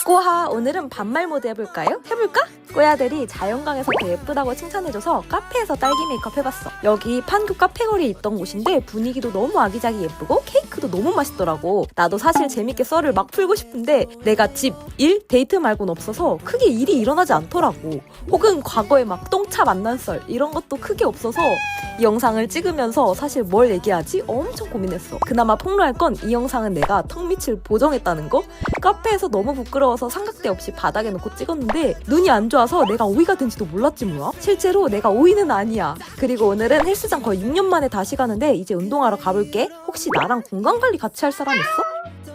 꼬하, 오늘은 반말 모드 해볼까요? 해볼까? 꼬야들이 자연광에서 더 예쁘다고 칭찬해줘서 카페에서 딸기 메이크업 해봤어. 여기 판교 카페거리에 있던 곳인데 분위기도 너무 아기자기 예쁘고 케이크도 너무 맛있더라고. 나도 사실 재밌게 썰을 막 풀고 싶은데 내가 집, 일, 데이트 말고는 없어서 크게 일이 일어나지 않더라고. 혹은 과거에 막 똥차 만난 썰 이런 것도 크게 없어서 이 영상을 찍으면서 사실 뭘 얘기하지? 엄청 고민했어. 그나마 폭로할 건 이 영상은 내가 턱 밑을 보정했다는 거? 카페에서 너무 부끄러워서 삼각대 없이 바닥에 놓고 찍었는데 눈이 안 좋아서 내가 오이가 된지도 몰랐지 뭐야? 실제로 내가 오이는 아니야. 그리고 오늘은 헬스장 거의 6년 만에 다시 가는데 이제 운동하러 가볼게. 혹시 나랑 건강관리 같이 할 사람 있어?